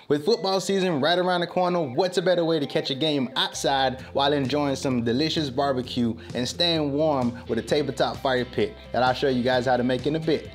With football season right around the corner, what's a better way to catch a game outside while enjoying some delicious barbecue and staying warm with a tabletop fire pit that I'll show you guys how to make in a bit.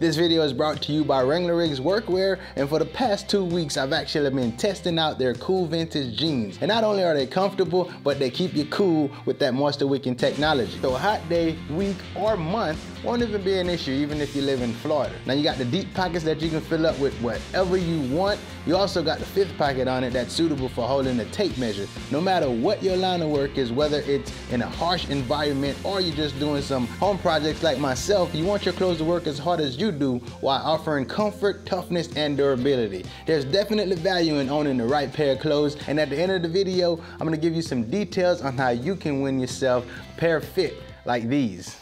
This video is brought to you by Wrangler Rigs Workwear, and for the past 2 weeks I've actually been testing out their cool vintage jeans. And not only are they comfortable, but they keep you cool with that moisture wicking technology. So a hot day, week, or month won't even be an issue even if you live in Florida. Now you got the deep pockets that you can fill up with whatever you want. You also got the 5th pocket on it that's suitable for holding the tape measure. No matter what your line of work is, whether it's in a harsh environment or you're just doing some home projects like myself, you want your clothes to work as hard as you do while offering comfort, toughness, and durability. There's definitely value in owning the right pair of clothes, and at the end of the video, I'm gonna give you some details on how you can win yourself a pair fit like these.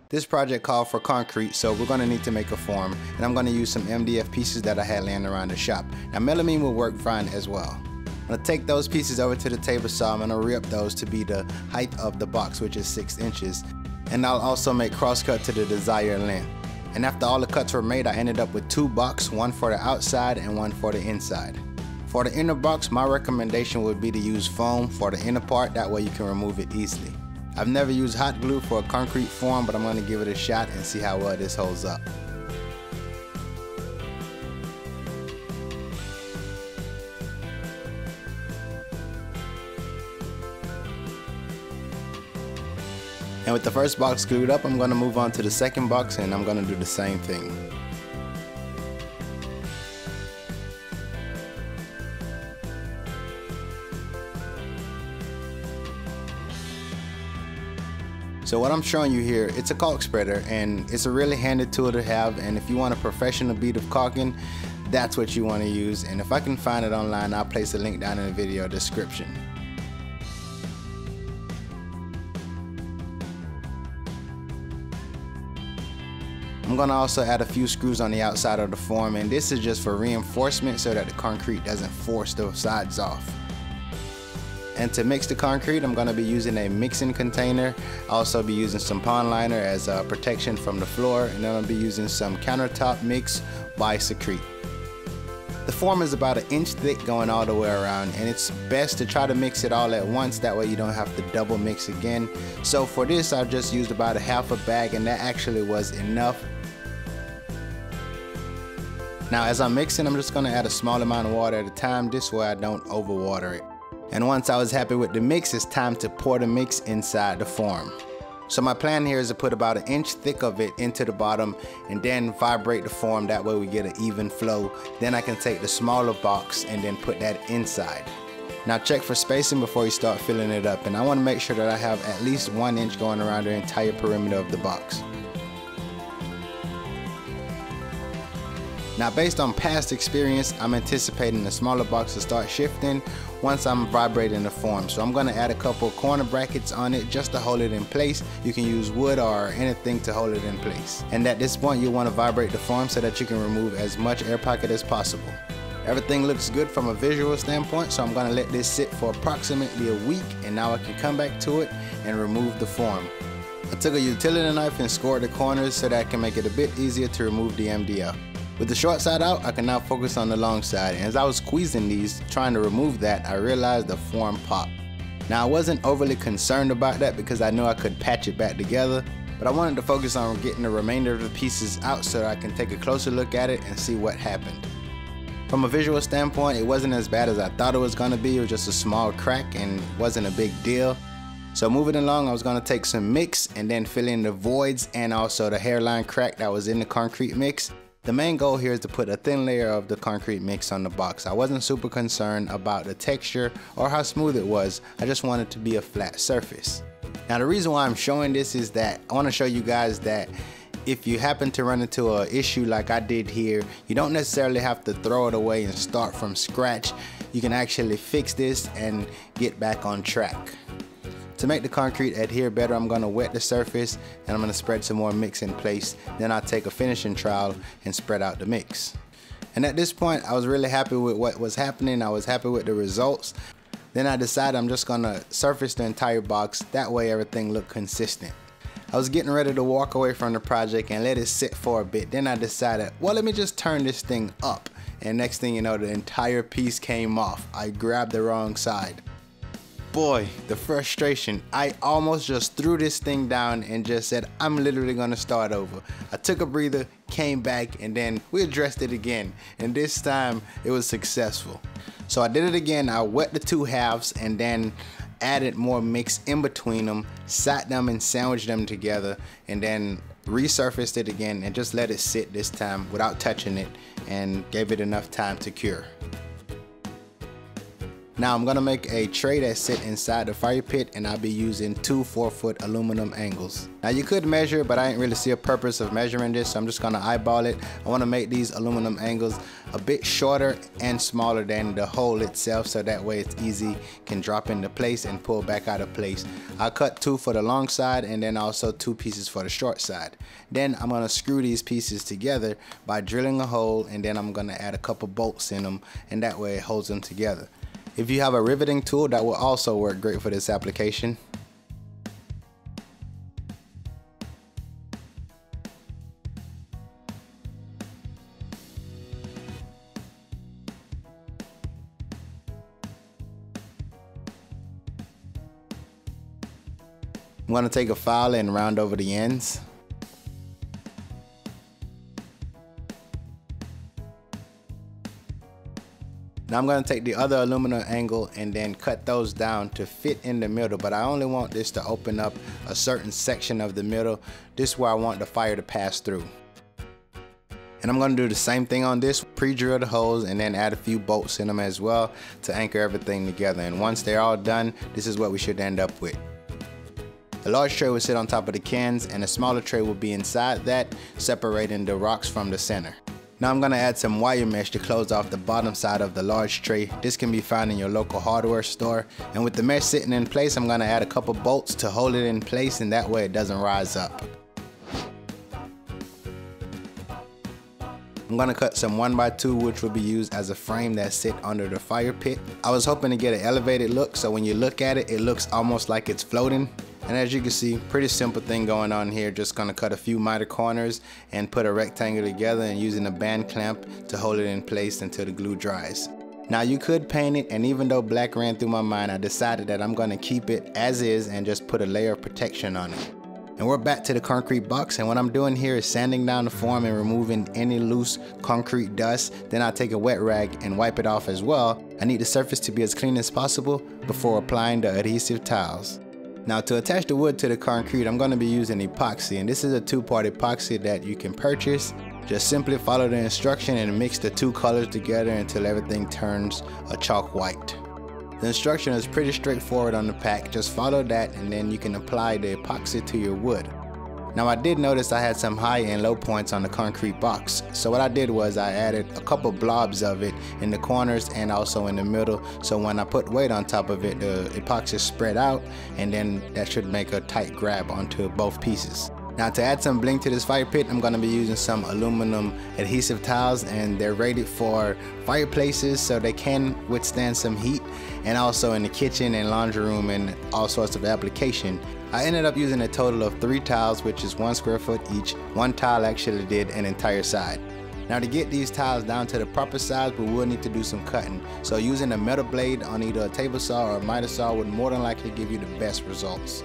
This project called for concrete, so we're gonna need to make a form, and I'm gonna use some MDF pieces that I had laying around the shop. Now melamine will work fine as well. I'm gonna take those pieces over to the table saw. I'm gonna rip those to be the height of the box, which is 6 inches. And I'll also make cross cut to the desired length. And after all the cuts were made, I ended up with 2 boxes, one for the outside and one for the inside. For the inner box, my recommendation would be to use foam for the inner part, that way you can remove it easily. I've never used hot glue for a concrete form, but I'm gonna give it a shot and see how well this holds up. And with the first box glued up, I'm going to move on to the second box, and I'm going to do the same thing. So what I'm showing you here, it's a caulk spreader, and it's a really handy tool to have, and if you want a professional bead of caulking, that's what you want to use. And if I can find it online, I'll place a link down in the video description. I'm gonna also add a few screws on the outside of the form, and this is just for reinforcement so that the concrete doesn't force the sides off. And to mix the concrete, I'm gonna be using a mixing container. I'll also be using some pond liner as a protection from the floor, and then I'll be using some countertop mix by Sakrete. The form is about 1 inch thick going all the way around, and it's best to try to mix it all at once, that way you don't have to double mix again. So for this, I've just used about 1/2 bag, and that actually was enough. Now as I'm mixing, I'm just going to add a small amount of water at a time, this way I don't overwater it. And once I was happy with the mix, it's time to pour the mix inside the form. So my plan here is to put about 1 inch thick of it into the bottom and then vibrate the form, that way we get an even flow. Then I can take the smaller box and then put that inside. Now check for spacing before you start filling it up, and I want to make sure that I have at least 1 inch going around the entire perimeter of the box. Now based on past experience, I'm anticipating the smaller box to start shifting once I'm vibrating the form. So I'm going to add a couple corner brackets on it just to hold it in place. You can use wood or anything to hold it in place. And at this point, you want to vibrate the form so that you can remove as much air pocket as possible. Everything looks good from a visual standpoint, so I'm going to let this sit for approximately a week, and now I can come back to it and remove the form. I took a utility knife and scored the corners so that I can make it a bit easier to remove the MDF. With the short side out, I can now focus on the long side, and as I was squeezing these, trying to remove that, I realized the form popped. Now I wasn't overly concerned about that because I knew I could patch it back together, but I wanted to focus on getting the remainder of the pieces out so that I can take a closer look at it and see what happened. From a visual standpoint, it wasn't as bad as I thought it was going to be. It was just a small crack and wasn't a big deal. So moving along, I was going to take some mix and then fill in the voids and also the hairline crack that was in the concrete mix. The main goal here is to put a thin layer of the concrete mix on the box. I wasn't super concerned about the texture or how smooth it was. I just wanted it to be a flat surface. Now the reason why I'm showing this is that I want to show you guys that if you happen to run into an issue like I did here, you don't necessarily have to throw it away and start from scratch. You can actually fix this and get back on track. To make the concrete adhere better, I'm going to wet the surface and I'm going to spread some more mix in place. Then I'll take a finishing trowel and spread out the mix. And at this point, I was really happy with what was happening. I was happy with the results. Then I decided I'm just gonna surface the entire box, that way everything looked consistent. I was getting ready to walk away from the project and let it sit for a bit. Then I decided, well, let me just turn this thing up. And next thing you know, the entire piece came off. I grabbed the wrong side. Boy, the frustration. I almost just threw this thing down and just said, I'm literally gonna start over. I took a breather, came back, and then we addressed it again. And this time, it was successful. So I did it again. I wet the two halves and then added more mix in between them, sat them and sandwiched them together, and then resurfaced it again and just let it sit this time without touching it, and gave it enough time to cure. Now I'm gonna make a tray that sit inside the fire pit, and I'll be using two 4-foot aluminum angles. Now you could measure, but I didn't really see a purpose of measuring this, so I'm just gonna eyeball it. I wanna make these aluminum angles a bit shorter and smaller than the hole itself, so that way it's easy, can drop into place and pull back out of place. I cut 2 for the long side and then also 2 pieces for the short side. Then I'm gonna screw these pieces together by drilling a hole, and then I'm gonna add a couple bolts in them, and that way it holds them together. If you have a riveting tool, that will also work great for this application. I'm going to take a file and round over the ends. Now I'm going to take the other aluminum angle and then cut those down to fit in the middle, but I only want this to open up a certain section of the middle. This is where I want the fire to pass through. And I'm going to do the same thing on this, pre-drill the holes and then add a few bolts in them as well to anchor everything together. And once they're all done, this is what we should end up with. The large tray will sit on top of the cans, and a smaller tray will be inside that, separating the rocks from the center. Now I'm going to add some wire mesh to close off the bottom side of the large tray. This can be found in your local hardware store. And with the mesh sitting in place, I'm going to add a couple bolts to hold it in place, and that way it doesn't rise up. I'm going to cut some 1x2, which will be used as a frame that sit under the fire pit. I was hoping to get an elevated look, so when you look at it, it looks almost like it's floating. And as you can see, pretty simple thing going on here. Just gonna cut a few miter corners and put a rectangle together, and using a band clamp to hold it in place until the glue dries. Now you could paint it, and even though black ran through my mind, I decided that I'm gonna keep it as is and just put a layer of protection on it. And we're back to the concrete box, and what I'm doing here is sanding down the form and removing any loose concrete dust. Then I take a wet rag and wipe it off as well. I need the surface to be as clean as possible before applying the adhesive tiles. Now to attach the wood to the concrete, I'm going to be using epoxy, and this is a 2-part epoxy that you can purchase. Just simply follow the instruction and mix the 2 colors together until everything turns a chalk white. The instruction is pretty straightforward on the pack. Just follow that, and then you can apply the epoxy to your wood. Now I did notice I had some high and low points on the concrete box, so what I did was I added a couple blobs of it in the corners and also in the middle, so when I put weight on top of it, the epoxy spread out, and then that should make a tight grab onto both pieces. Now to add some bling to this fire pit, I'm going to be using some aluminum adhesive tiles, and they're rated for fireplaces so they can withstand some heat, and also in the kitchen and laundry room and all sorts of application. I ended up using a total of 3 tiles, which is 1 square foot each. 1 tile actually did an entire side. Now to get these tiles down to the proper size, we will need to do some cutting. So using a metal blade on either a table saw or a miter saw would more than likely give you the best results.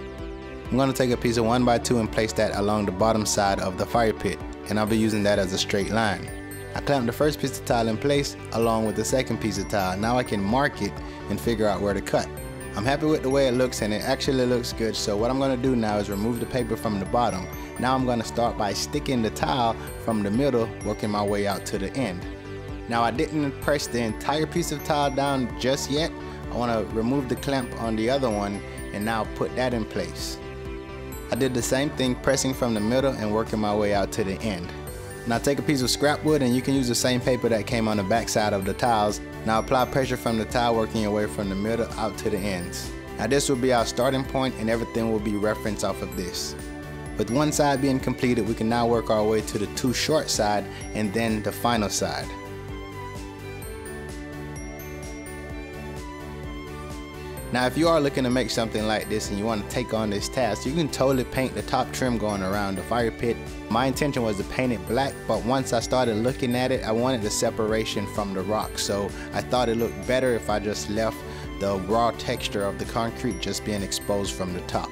I'm going to take a piece of 1x2 and place that along the bottom side of the fire pit, and I'll be using that as a straight line. I clamped the first piece of tile in place along with the second piece of tile. Now I can mark it and figure out where to cut. I'm happy with the way it looks, and it actually looks good, so what I'm going to do now is remove the paper from the bottom. Now I'm going to start by sticking the tile from the middle, working my way out to the end. Now I didn't press the entire piece of tile down just yet. I want to remove the clamp on the other one and now put that in place. I did the same thing, pressing from the middle and working my way out to the end. Now take a piece of scrap wood, and you can use the same paper that came on the back side of the tiles. Now apply pressure from the tile, working your way from the middle out to the ends. Now this will be our starting point, and everything will be referenced off of this. With one side being completed, we can now work our way to the 2 short side and then the final side. Now if you are looking to make something like this and you want to take on this task, you can totally paint the top trim going around the fire pit. My intention was to paint it black, but once I started looking at it, I wanted the separation from the rock, so I thought it looked better if I just left the raw texture of the concrete just being exposed from the top.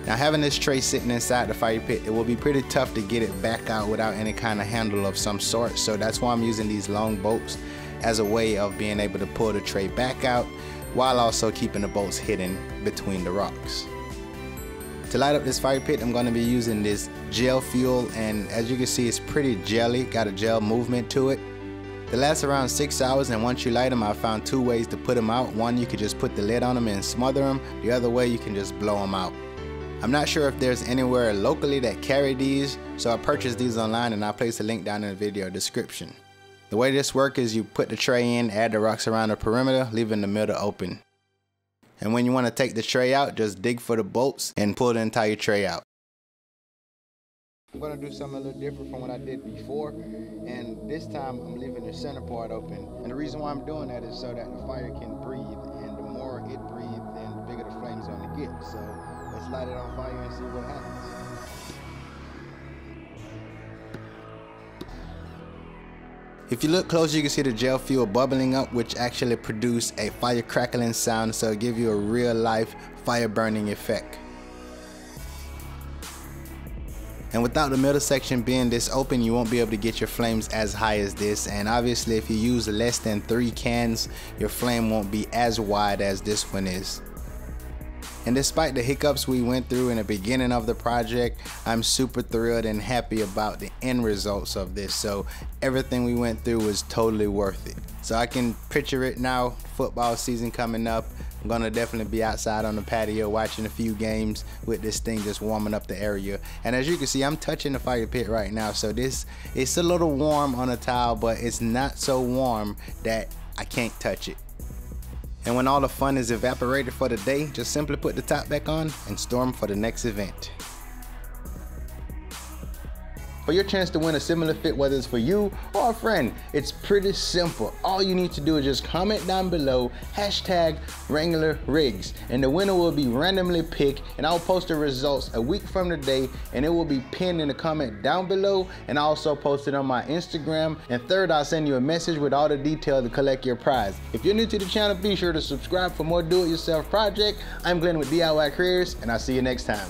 Now having this tray sitting inside the fire pit, it will be pretty tough to get it back out without any kind of handle of some sort, so that's why I'm using these long bolts as a way of being able to pull the tray back out while also keeping the bolts hidden between the rocks. To light up this fire pit, I'm going to be using this gel fuel, and as you can see, it's pretty jelly, got a gel movement to it. They last around 6 hours, and once you light them, I found two ways to put them out. One, you could just put the lid on them and smother them. The other way, you can just blow them out. I'm not sure if there's anywhere locally that carry these, so I purchased these online, and I'll place a link down in the video description. The way this works is you put the tray in, add the rocks around the perimeter, leaving the middle open. And when you want to take the tray out, just dig for the bolts and pull the entire tray out. I'm going to do something a little different from what I did before, and this time I'm leaving the center part open. And the reason why I'm doing that is so that the fire can breathe, and the more it breathes, then the bigger the flame's going to get. So let's light it on fire and see what happens. If you look closer, you can see the gel fuel bubbling up, which actually produce a fire crackling sound, so it gives you a real life fire burning effect. And without the middle section being this open, you won't be able to get your flames as high as this. And obviously if you use less than 3 cans, your flame won't be as wide as this one is. And despite the hiccups we went through in the beginning of the project, I'm super thrilled and happy about the end results of this. So everything we went through was totally worth it. So I can picture it now, football season coming up. I'm gonna definitely be outside on the patio watching a few games with this thing just warming up the area. And as you can see, I'm touching the fire pit right now. So it's a little warm on the towel, but it's not so warm that I can't touch it. And when all the fun is evaporated for the day, just simply put the top back on and storm for the next event. For your chance to win a similar fit, whether it's for you or a friend, it's pretty simple. All you need to do is just comment down below #WranglerRigs, and the winner will be randomly picked, and I'll post the results a week from today, and it will be pinned in the comment down below, and I'll also post it on my Instagram. And third, I'll send you a message with all the details to collect your prize. If you're new to the channel, be sure to subscribe for more do-it-yourself project. I'm Glenn with DIY Careers, and I'll see you next time.